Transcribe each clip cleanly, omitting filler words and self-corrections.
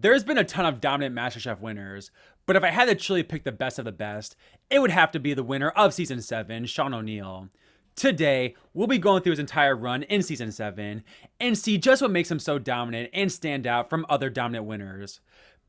There's been a ton of dominant MasterChef winners, but if I had to truly pick the best of the best, it would have to be the winner of Season 7, Shaun O'Neale. Today, we'll be going through his entire run in Season 7 and see just what makes him so dominant and stand out from other dominant winners.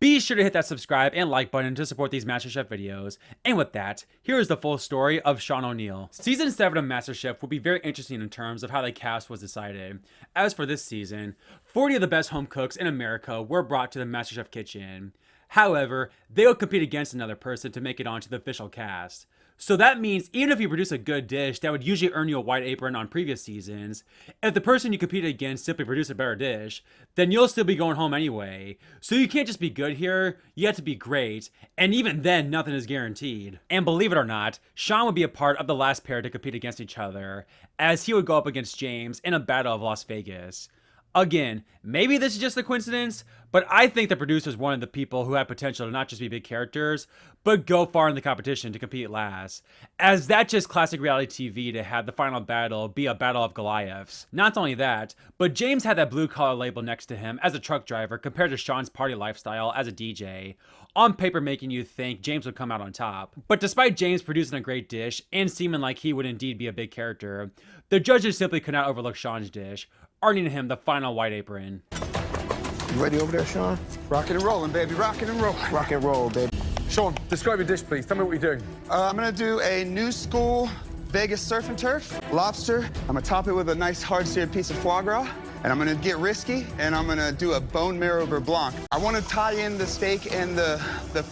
Be sure to hit that subscribe and like button to support these MasterChef videos. And with that, here is the full story of Shaun O'Neale. Season 7 of MasterChef will be very interesting in terms of how the cast was decided. As for this season, 40 of the best home cooks in America were brought to the MasterChef kitchen. However, they will compete against another person to make it onto the official cast. So that means even if you produce a good dish that would usually earn you a white apron on previous seasons, if the person you competed against simply produced a better dish, then you'll still be going home anyway. So you can't just be good here, you have to be great, and even then nothing is guaranteed. And believe it or not, Shaun would be a part of the last pair to compete against each other, as he would go up against James in a battle of Las Vegas. Again, maybe this is just a coincidence, but I think the producers wanted the people who had potential to not just be big characters, but go far in the competition to compete last, as that's just classic reality TV to have the final battle be a battle of Goliaths. Not only that, but James had that blue collar label next to him as a truck driver compared to Shaun's party lifestyle as a DJ, on paper making you think James would come out on top. But despite James producing a great dish and seeming like he would indeed be a big character, the judges simply could not overlook Shaun's dish, earning him the final white apron. You ready over there, Shaun? Rockin' and rolling, baby. Rockin' and rolling. Rock and roll, baby. Shaun, describe your dish, please. Tell me what you're doing. I'm gonna do a new school Vegas surf and turf lobster. I'm gonna top it with a nice hard-seared piece of foie gras. And I'm gonna get risky, and I'm gonna do a bone marrow beurre blanc. I wanna tie in the steak and the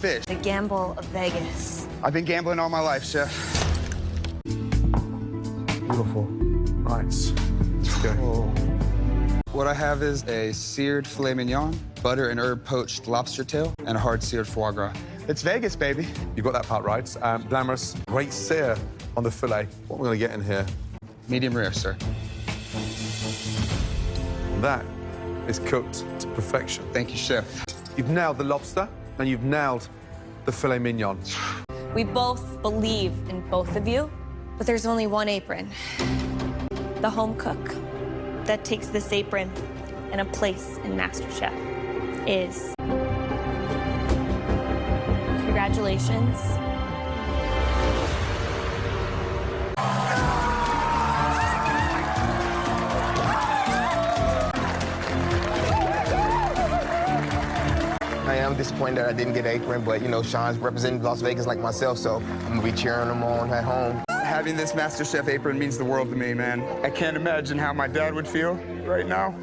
fish. The gamble of Vegas. I've been gambling all my life, chef. Beautiful. Nice. Let's go. Oh. What I have is a seared filet mignon, butter and herb poached lobster tail, and a hard-seared foie gras. It's Vegas, baby. You got that part right. Glamorous. Great sear on the fillet. What we're going to get in here? Medium rare, sir. That is cooked to perfection. Thank you, chef. You've nailed the lobster, and you've nailed the filet mignon. We both believe in both of you, but there's only one apron. The home cook that takes this apron and a place in MasterChef is... Congratulations. I am disappointed that I didn't get an apron, but, you know, Shaun's representing Las Vegas like myself, so I'm gonna be cheering him on at home. Having this MasterChef apron means the world to me, man. I can't imagine how my dad would feel right now.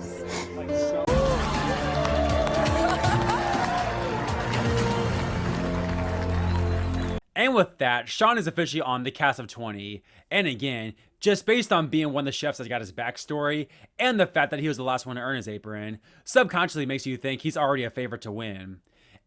And with that, Shaun is officially on the cast of 20. And again, just based on being one of the chefs that got his backstory and the fact that he was the last one to earn his apron, subconsciously makes you think he's already a favorite to win.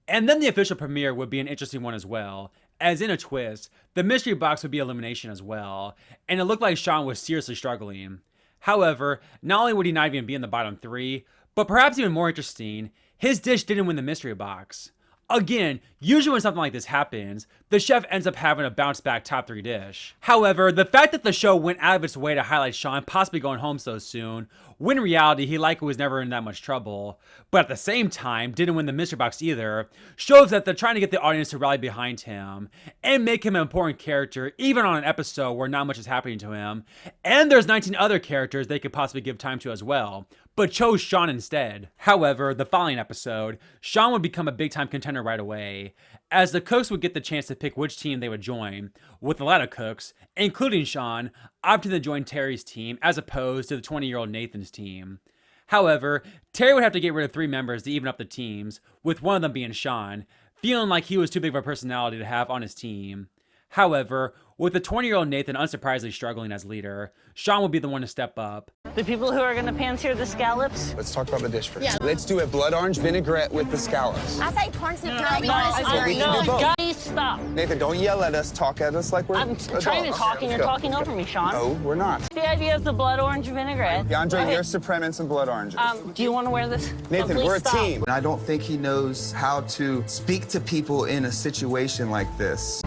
And then the official premiere would be an interesting one as well, as in a twist, the mystery box would be elimination as well, and it looked like Shaun was seriously struggling. However, not only would he not even be in the bottom 3, but perhaps even more interesting, his dish didn't win the mystery box. Again, usually when something like this happens, the chef ends up having a bounce back top 3 dish. However, the fact that the show went out of its way to highlight Shaun possibly going home so soon, when in reality he likely was never in that much trouble, but at the same time didn't win the mystery box either, shows that they're trying to get the audience to rally behind him and make him an important character even on an episode where not much is happening to him, and there's 19 other characters they could possibly give time to as well, but chose Shaun instead. However, the following episode, Shaun would become a big time contender right away, as the cooks would get the chance to pick which team they would join, with a lot of cooks, including Shaun, opting to join Terry's team as opposed to the 20-year-old Nathan's team. However, Terry would have to get rid of 3 members to even up the teams, with one of them being Shaun, feeling like he was too big of a personality to have on his team. However, with the 20-year-old Nathan unsurprisingly struggling as leader, Shaun will be the one to step up. The people who are going to pan sear the scallops? Let's talk about the dish first. Yeah. Let's do a blood orange vinaigrette with the scallops. I say corn soup. No, guys, stop. Nathan, don't yell at us, talk at us like we're I'm adults. trying to talk and you're talking over me, Shaun. No, we're not. The idea is the blood orange vinaigrette. DeAndre, you're supreme in some blood oranges. Do you want to wear this? Nathan, Please we're a stop. team. I don't think he knows how to speak to people in a situation like this.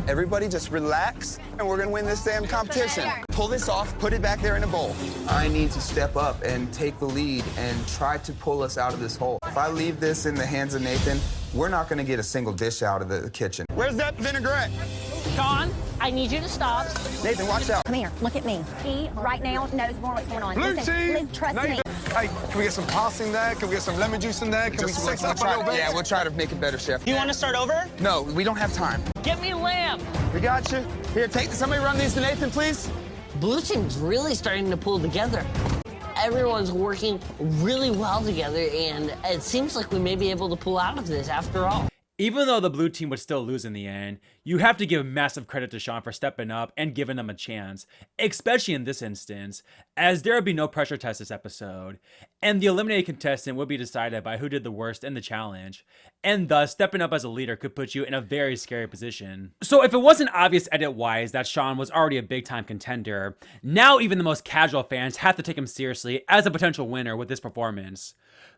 Everybody just relax, and we're gonna win this damn competition. Pull this off, put it back there in a bowl. I need to step up and take the lead and try to pull us out of this hole. If I leave this in the hands of Nathan, we're not gonna get a single dish out of the kitchen. Where's that vinaigrette? Shaun, I need you to stop. Nathan, watch out. Come here, look at me. He right now knows more what's going on. Blue Listen, team! Liz, trust me. Hey, can we get some passing there? Can we get some lemon juice in there? Can we Just sex it up a little bit? yeah, we'll try to make it better, Chef. You want to start over? No, we don't have time. Get me lamb. We got you. Here, somebody run these to Nathan, please. Blue team's really starting to pull together. Everyone's working really well together, and it seems like we may be able to pull out of this after all. Even though the blue team would still lose in the end, you have to give massive credit to Shaun for stepping up and giving them a chance, especially in this instance, as there would be no pressure test this episode, and the eliminated contestant would be decided by who did the worst in the challenge, and thus stepping up as a leader could put you in a very scary position. So if it wasn't obvious edit-wise that Shaun was already a big-time contender, now even the most casual fans have to take him seriously as a potential winner with this performance.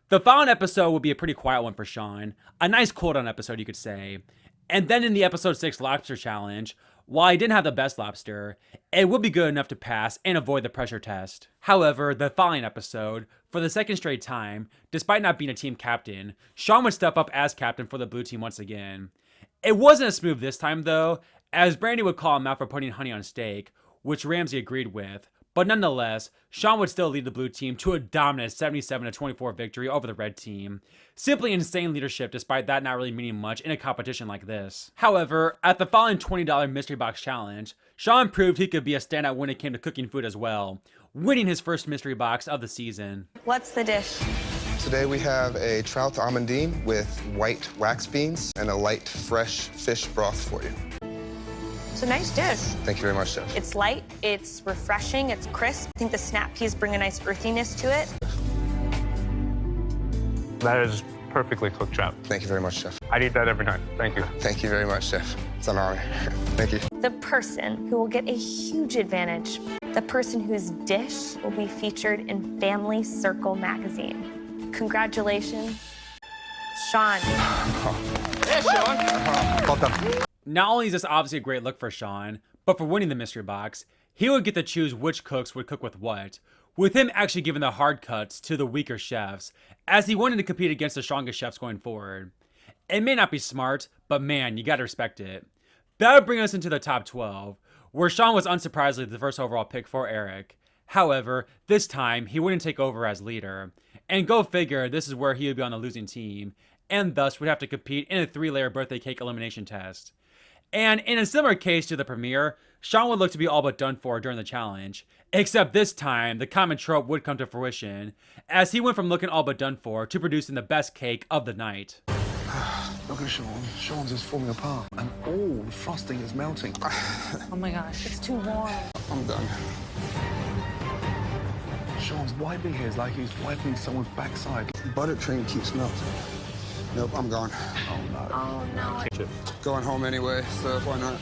The following episode would be a pretty quiet one for Shaun, a nice cool-down episode you could say. And then in the episode 6 lobster challenge, while he didn't have the best lobster, it would be good enough to pass and avoid the pressure test. However, the following episode, for the second straight time, despite not being a team captain, Shaun would step up as captain for the blue team once again. It wasn't as smooth this time though, as Brandy would call him out for putting honey on steak, which Ramsay agreed with. But nonetheless, Shaun would still lead the blue team to a dominant 77-24 victory over the red team. Simply insane leadership despite that not really meaning much in a competition like this. However, at the following $20 mystery box challenge, Shaun proved he could be a standout when it came to cooking food as well, winning his first mystery box of the season. What's the dish? Today we have a trout amandine with white wax beans and a light, fresh fish broth for you. It's a nice dish. Thank you very much, Chef. It's light, it's refreshing, it's crisp. I think the snap peas bring a nice earthiness to it. That is perfectly cooked trout. Thank you very much, Chef. I'd eat that every night. Thank you. Thank you very much, Chef. It's an honor. Thank you. The person who will get a huge advantage, the person whose dish will be featured in Family Circle magazine. Congratulations, Shaun. Well done. Not only is this obviously a great look for Shaun, but for winning the mystery box, he would get to choose which cooks would cook with what, with him actually giving the hard cuts to the weaker chefs, as he wanted to compete against the strongest chefs going forward. It may not be smart, but man, you gotta respect it. That would bring us into the top 12, where Shaun was unsurprisingly the first overall pick for Eric. However, this time, he wouldn't take over as leader. And go figure, this is where he would be on the losing team, and thus would have to compete in a 3-layer birthday cake elimination test. And in a similar case to the premiere, Shaun would look to be all but done for during the challenge. Except this time, the common trope would come to fruition, as he went from looking all but done for to producing the best cake of the night. Look at Shaun. Shaun's just falling apart. And all the frosting is melting. Oh my gosh, it's too warm. I'm done. Shaun's wiping his like he's wiping someone's backside. Buttercream keeps melting. Nope, I'm gone. Oh, no. Oh no. Going home anyway, so why not?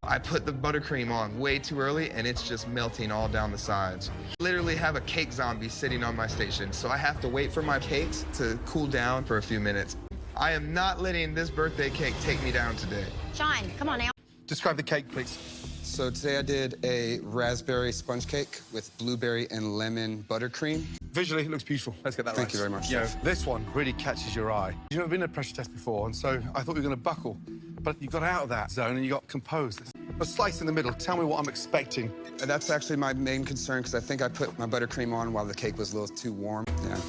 I put the buttercream on way too early, and it's just melting all down the sides. Literally have a cake zombie sitting on my station, so I have to wait for my cakes to cool down for a few minutes. I am not letting this birthday cake take me down today. Shaun, come on now. Describe the cake, please. So today I did a raspberry sponge cake with blueberry and lemon buttercream. Visually, it looks beautiful. Let's get that right. Thank you very much, You know, Chef. this one really catches your eye. You've never been in a pressure test before, and so I thought you were going to buckle. But you got out of that zone and you got composed. A slice in the middle. Tell me what I'm expecting. And that's actually my main concern, because I think I put my buttercream on while the cake was a little too warm. Yeah.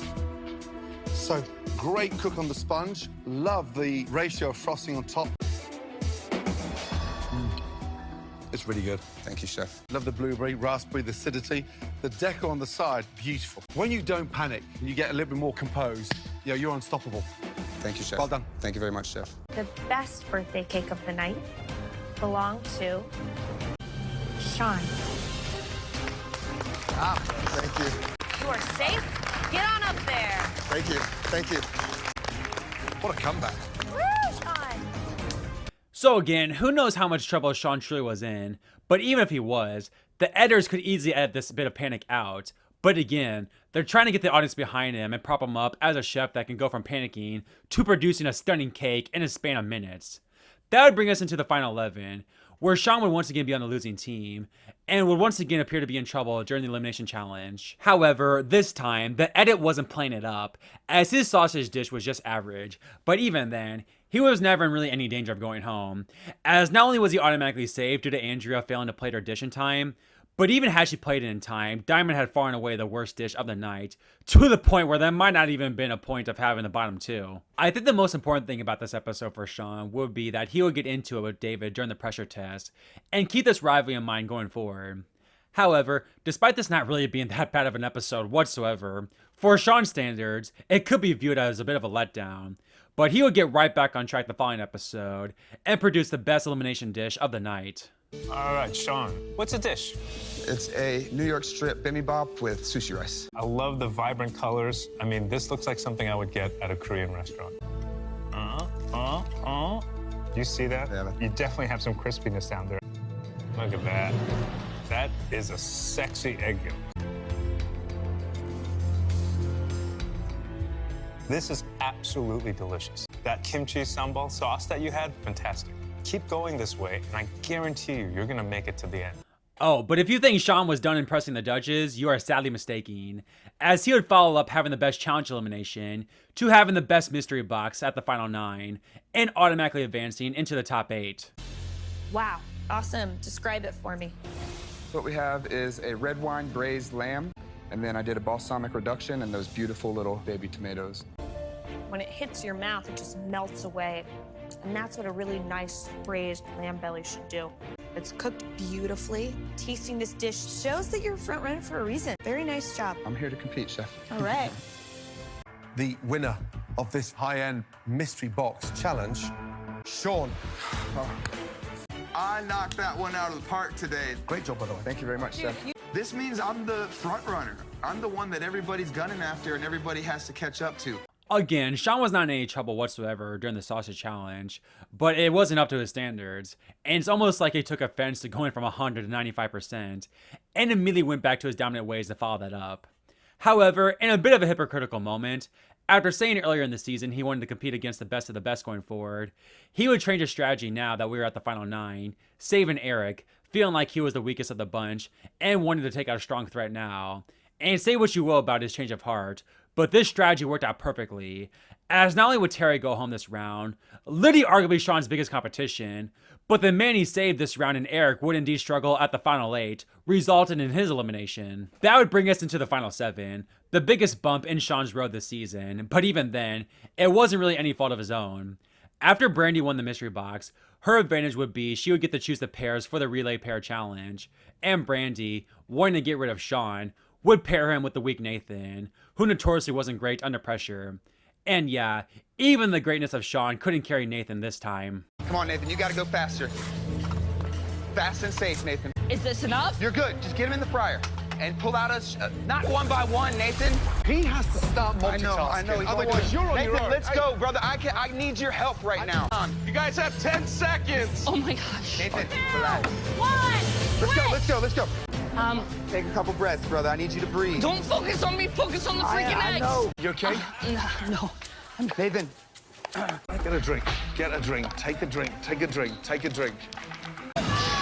So, great cook on the sponge. Love the ratio of frosting on top. It's really good. Thank you, Chef. Love the blueberry, raspberry, the acidity. The decor on the side, beautiful. When you don't panic and you get a little bit more composed, you know, you're unstoppable. Thank you, Chef. Well done. Thank you very much, Chef. The best birthday cake of the night belonged to Shaun. Thank you. You are safe. Get on up there. Thank you. Thank you. What a comeback. Woo, Shaun. So again, who knows how much trouble Shaun truly was in, but even if he was, the editors could easily edit this bit of panic out. But again, they're trying to get the audience behind him and prop him up as a chef that can go from panicking to producing a stunning cake in a span of minutes. That would bring us into the final 11, where Shaun would once again be on the losing team, and would once again appear to be in trouble during the elimination challenge. However, this time, the edit wasn't playing it up, as his sausage dish was just average, but even then, he was never in really any danger of going home, as not only was he automatically saved due to Andrea failing to plate her dish in time, but even had she played it in time, Diamond had far and away the worst dish of the night, to the point where there might not even been a point of having the bottom two. I think the most important thing about this episode for Shaun would be that he would get into it with David during the pressure test, and keep this rivalry in mind going forward. However, despite this not really being that bad of an episode whatsoever, for Shaun's standards, it could be viewed as a bit of a letdown. But he would get right back on track the following episode, and produce the best elimination dish of the night. All right, Shaun, what's a dish? It's a New York strip bibimbap with sushi rice. I love the vibrant colors. I mean, this looks like something I would get at a Korean restaurant. You see that? Yeah. You definitely have some crispiness down there. Look at that. That is a sexy egg yolk. This is absolutely delicious. That kimchi sambal sauce that you had, fantastic. Keep going this way, and I guarantee you're gonna make it to the end. Oh, but if you think Shaun was done impressing the judges, you are sadly mistaken, as he would follow up having the best challenge elimination to having the best mystery box at the final 9, and automatically advancing into the top 8. Wow, awesome. Describe it for me. What we have is a red wine braised lamb, and then I did a balsamic reduction and those beautiful little baby tomatoes. When it hits your mouth, it just melts away. And that's what a really nice braised lamb belly should do. It's cooked beautifully. Tasting this dish shows that you're a front runner for a reason. Very nice job. I'm here to compete, chef. All right. The winner of this high-end mystery box challenge, Shaun. I knocked that one out of the park today. Great job, by the way. Thank you very much, chef. This means I'm the front runner. I'm the one that everybody's gunning after and everybody has to catch up to. Again, Shaun was not in any trouble whatsoever during the sausage challenge, but it wasn't up to his standards, and it's almost like he took offense to going from 100 to 95%, and immediately went back to his dominant ways to follow that up. However, in a bit of a hypocritical moment, after saying earlier in the season he wanted to compete against the best of the best going forward, he would change his strategy now that we were at the final 9, saving Eric, feeling like he was the weakest of the bunch, and wanting to take out a strong threat now. And say what you will about his change of heart, but this strategy worked out perfectly, as not only would Terry go home this round, literally arguably Shaun's biggest competition, but the man he saved this round in Eric would indeed struggle at the final 8, resulting in his elimination. That would bring us into the final 7, the biggest bump in Shaun's road this season, but even then, it wasn't really any fault of his own. After Brandy won the mystery box, her advantage would be she would get to choose the pairs for the relay pair challenge, and Brandy, wanting to get rid of Shaun, would pair him with the weak Nathan, who notoriously wasn't great under pressure. And yeah, even the greatness of Shaun couldn't carry Nathan this time. Come on, Nathan, you gotta go faster. Fast and safe, Nathan. Is this enough? You're good. Just get him in the fryer. And pull out not one by one, Nathan. He has to start multitasking. I know. Otherwise, you're on Nathan, your own. let's go, brother. I need your help right now. You guys have 10 seconds. Oh my gosh. Nathan, relax. One. Let's go. Take a couple breaths, brother. I need you to breathe. Don't focus on me, focus on the freaking I eggs. know. You okay? No. Nathan. Get a drink. Get a drink. Take a drink. Take a drink. Take a drink.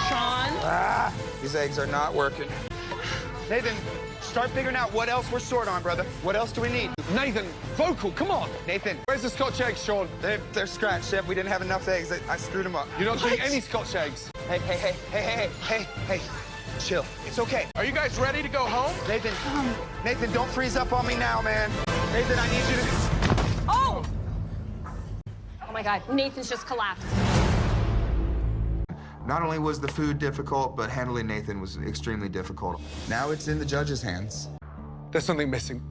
Shaun. These eggs are not working. Nathan, start figuring out what else we're short on, brother. What else do we need? Nathan, vocal, come on. Nathan. Where's the Scotch eggs, Shaun? They're scratched, Chef. We didn't have enough eggs. I screwed them up. You're not doing any Scotch eggs. Hey. Chill. It's okay. Are you guys ready to go home? Nathan, don't freeze up on me now, man. Nathan, I need you to... Oh! Oh my God, Nathan's just collapsed. Not only was the food difficult, but handling Nathan was extremely difficult. Now it's in the judges' hands. There's something missing.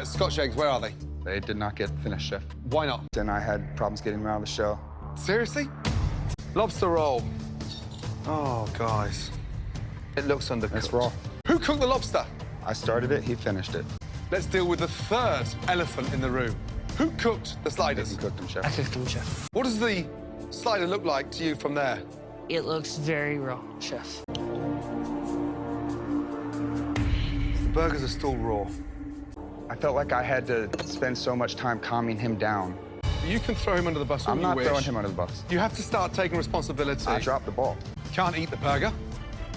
Scotch eggs, where are they? They did not get finished, Chef. Why not? And I had problems getting them out of the show. Seriously? Lobster roll. Oh, guys. It looks undercooked. It's raw. Who cooked the lobster? I started it, he finished it. Let's deal with the third elephant in the room. Who cooked the sliders? Nathan cooked them, Chef. I cooked them, Chef. What does the slider look like to you from there? It looks very raw, Chef. The burgers are still raw. I felt like I had to spend so much time calming him down. You can throw him under the bus all I'm you not wish. throwing him under the bus. You have to start taking responsibility. I dropped the ball. Can't eat the burger.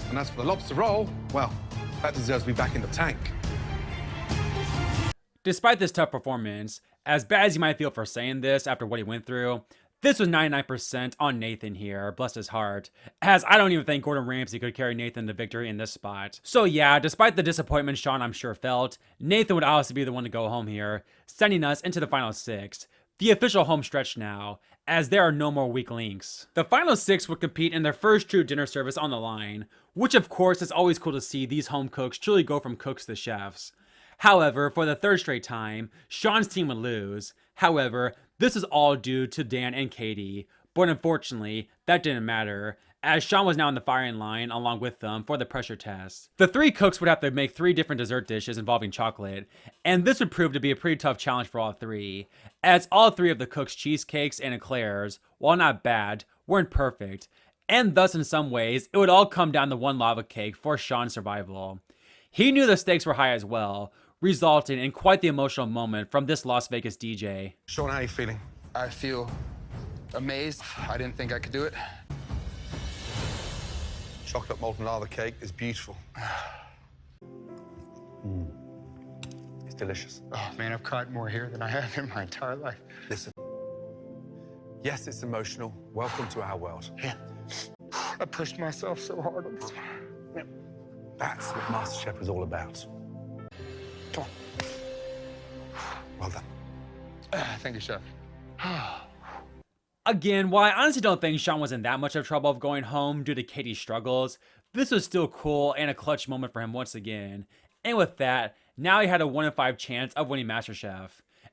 And as for the lobster roll, well, that deserves to be back in the tank. Despite this tough performance, as bad as you might feel for saying this after what he went through, this was 99% on Nathan here, bless his heart, as I don't even think Gordon Ramsay could carry Nathan to victory in this spot. So yeah, despite the disappointment Shaun I'm sure felt, Nathan would obviously be the one to go home here, sending us into the final 6, the official home stretch now, as there are no more weak links. The final 6 would compete in their first true dinner service on the line, which of course is always cool to see these home cooks truly go from cooks to chefs. However, for the third straight time, Shaun's team would lose. However, this is all due to Dan and Katie, but unfortunately, that didn't matter, as Shaun was now in the firing line along with them for the pressure test. The 3 cooks would have to make 3 different dessert dishes involving chocolate, and this would prove to be a pretty tough challenge for all 3, as all 3 of the cooks' cheesecakes and eclairs, while not bad, weren't perfect, and thus in some ways, it would all come down to one lava cake for Shaun's survival. He knew the stakes were high as well, resulting in quite the emotional moment from this Las Vegas DJ. Shaun, how are you feeling? I feel amazed. I didn't think I could do it. Chocolate molten lava cake is beautiful. It's delicious. Oh, man, I've cried more here than I have in my entire life. Listen. Yes, it's emotional. Welcome to our world. Yeah. I pushed myself so hard on this one. That's what MasterChef is all about. Come on. Well done. Thank you, Chef. Again, while I honestly don't think Shaun was in that much of trouble of going home due to Katie's struggles, this was still cool and a clutch moment for him once again. And with that, now he had a 1 in 5 chance of winning MasterChef.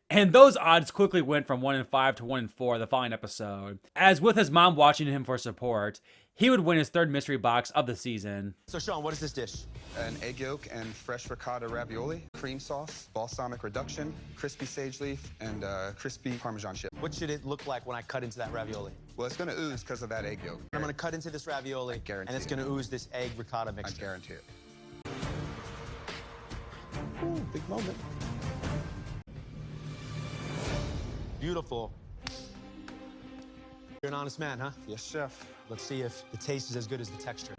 And those odds quickly went from 1 in 5 to 1 in 4 the following episode, as with his mom watching him for support, he would win his 3rd mystery box of the season. So Shaun, what is this dish? An egg yolk and fresh ricotta ravioli, cream sauce, balsamic reduction, crispy sage leaf, and crispy Parmesan chip. What should it look like when I cut into that ravioli? Well, it's gonna ooze because of that egg yolk. I'm gonna cut into this ravioli, guarantee and it's it. gonna ooze this egg ricotta I mixture. guarantee it. Ooh, big moment. Beautiful. You're an honest man, huh? Yes, Chef. Let's see if the taste is as good as the texture.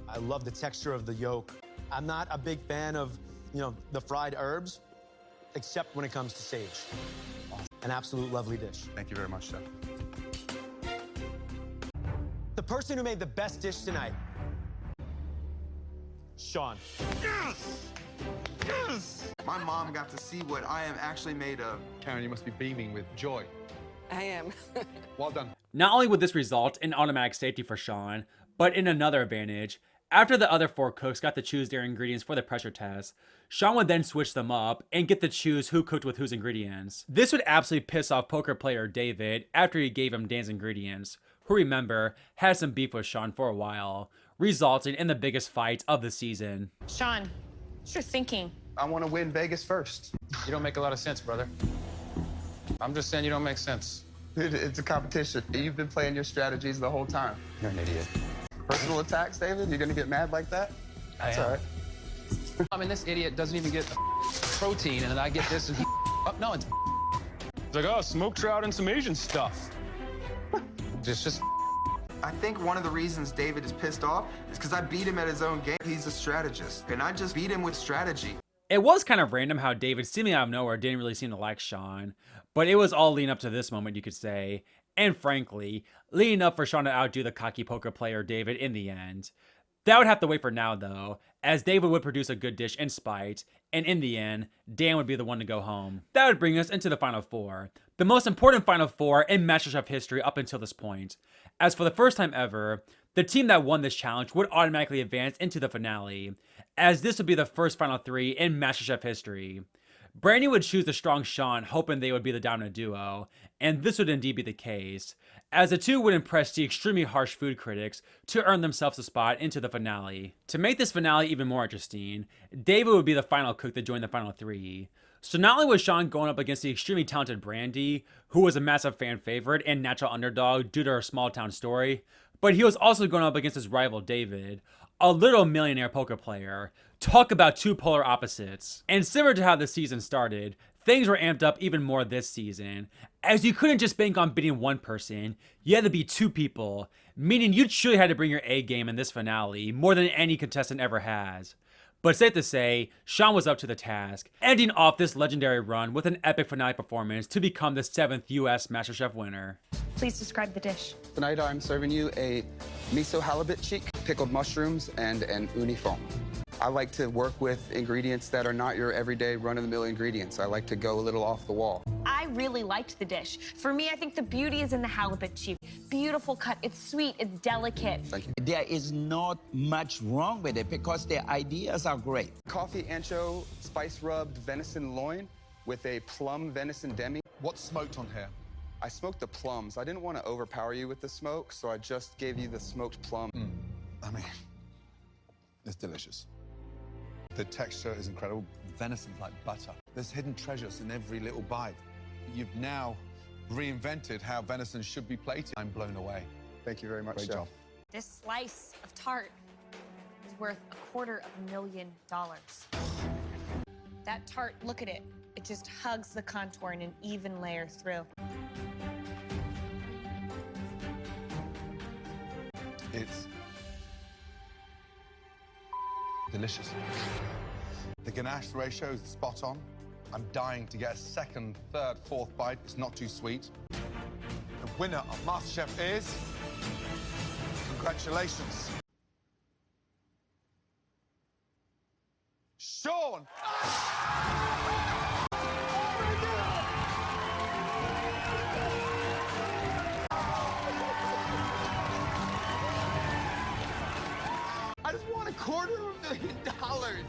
I love the texture of the yolk. I'm not a big fan of, the fried herbs, except when it comes to sage. An absolute lovely dish. Thank you very much, Chef. The person who made the best dish tonight, Shaun. Yes! Yes! My mom got to see what I am actually made of. Karen, you must be beaming with joy. I am. Well done. Not only would this result in automatic safety for Shaun, but in another advantage, after the other 4 cooks got to choose their ingredients for the pressure test, Shaun would then switch them up and get to choose who cooked with whose ingredients. This would absolutely piss off poker player David after he gave him Dan's ingredients, who, remember, had some beef with Shaun for a while, resulting in the biggest fight of the season. Shaun, what's your thinking? I want to win Vegas first. You don't make a lot of sense, brother. I'm just saying you don't make sense. It's a competition. You've been playing your strategies the whole time. You're an idiot. Personal attacks, David? You're gonna get mad like that? That's all right. I mean, this idiot doesn't even get protein, and then I get this, and he no, it's like, oh, smoked trout and some Asian stuff. just I think one of the reasons David is pissed off is because I beat him at his own game. He's a strategist, and I just beat him with strategy. It was kind of random how David, seemingly out of nowhere, didn't really seem to like Shaun, but it was all leading up to this moment, you could say, and frankly, leading up for Shaun to outdo the cocky poker player David in the end. That would have to wait for now, though, as David would produce a good dish in spite, and in the end, Dan would be the one to go home. That would bring us into the Final 4, the most important Final 4 in MasterChef history up until this point, as for the first time ever, the team that won this challenge would automatically advance into the finale, as this would be the first Final 3 in MasterChef history. Brandy would choose the strong Shaun, hoping they would be the dominant duo, and this would indeed be the case, as the two would impress the extremely harsh food critics to earn themselves a spot into the finale. To make this finale even more interesting, David would be the final cook to join the Final 3. So not only was Shaun going up against the extremely talented Brandy, who was a massive fan favorite and natural underdog due to her small town story, but he was also going up against his rival David, a little millionaire poker player. Talk about two polar opposites. And similar to how the season started, things were amped up even more this season, as you couldn't just bank on beating one person, you had to be two people, meaning you truly had to bring your A game in this finale more than any contestant ever has. But safe to say, Shaun was up to the task, ending off this legendary run with an epic finale performance to become the 7th US MasterChef winner. Please describe the dish. Tonight I'm serving you a miso halibut cheek, pickled mushrooms, and an uni fond. I like to work with ingredients that are not your everyday run-of-the-mill ingredients. I like to go a little off the wall. I really liked the dish. For me, I think the beauty is in the halibut cheek. Beautiful cut, it's sweet, it's delicate. Thank you. There is not much wrong with it because the ideas are great. Coffee ancho spice rubbed venison loin with a plum venison demi. What's smoked on here? I smoked the plums. I didn't want to overpower you with the smoke, so I just gave you the smoked plum. I mean, it's delicious. The texture is incredible. Venison's like butter. There's hidden treasures in every little bite. You've now reinvented how venison should be plated. I'm blown away. Thank you very much, Great Chef. job. This slice of tart is worth $250,000. That tart, look at it. It just hugs the contour in an even layer through. It's delicious. The ganache ratio is spot on. I'm dying to get a second, third, fourth bite. It's not too sweet. The winner of MasterChef is... Congratulations. Shaun! I just won $250,000.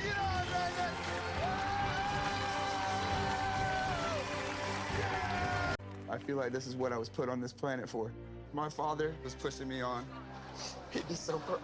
You know what I feel like this is what I was put on this planet for. My father was pushing me on. He'd be so proud.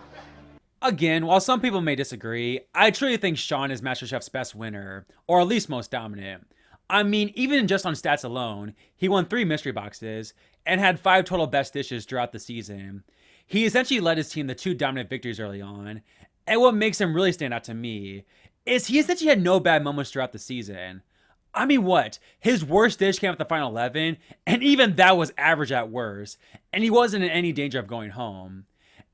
Again, while some people may disagree, I truly think Shaun is MasterChef's best winner, or at least most dominant. I mean, even just on stats alone, he won 3 mystery boxes and had 5 total best dishes throughout the season. He essentially led his team to 2 dominant victories early on, and what makes him really stand out to me is he essentially had no bad moments throughout the season. I mean, what? His worst dish came at the final 11, and even that was average at worst, and he wasn't in any danger of going home.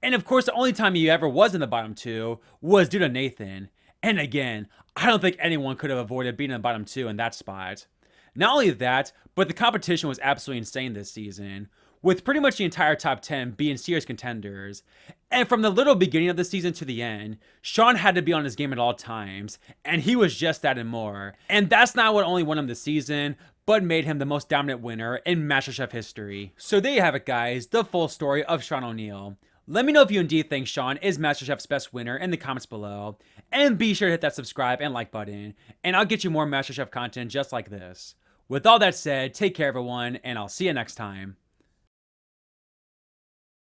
And of course, the only time he ever was in the bottom 2 was due to Nathan. And again, I don't think anyone could have avoided being in the bottom 2 in that spot. Not only that, but the competition was absolutely insane this season, with pretty much the entire top 10 being serious contenders. And from the little beginning of the season to the end, Shaun had to be on his game at all times, and he was just that and more. And that's not what only won him the season, but made him the most dominant winner in MasterChef history. So there you have it, guys, the full story of Shaun O'Neale. Let me know if you indeed think Shaun is MasterChef's best winner in the comments below, and be sure to hit that subscribe and like button, and I'll get you more MasterChef content just like this. With all that said, take care everyone, and I'll see you next time.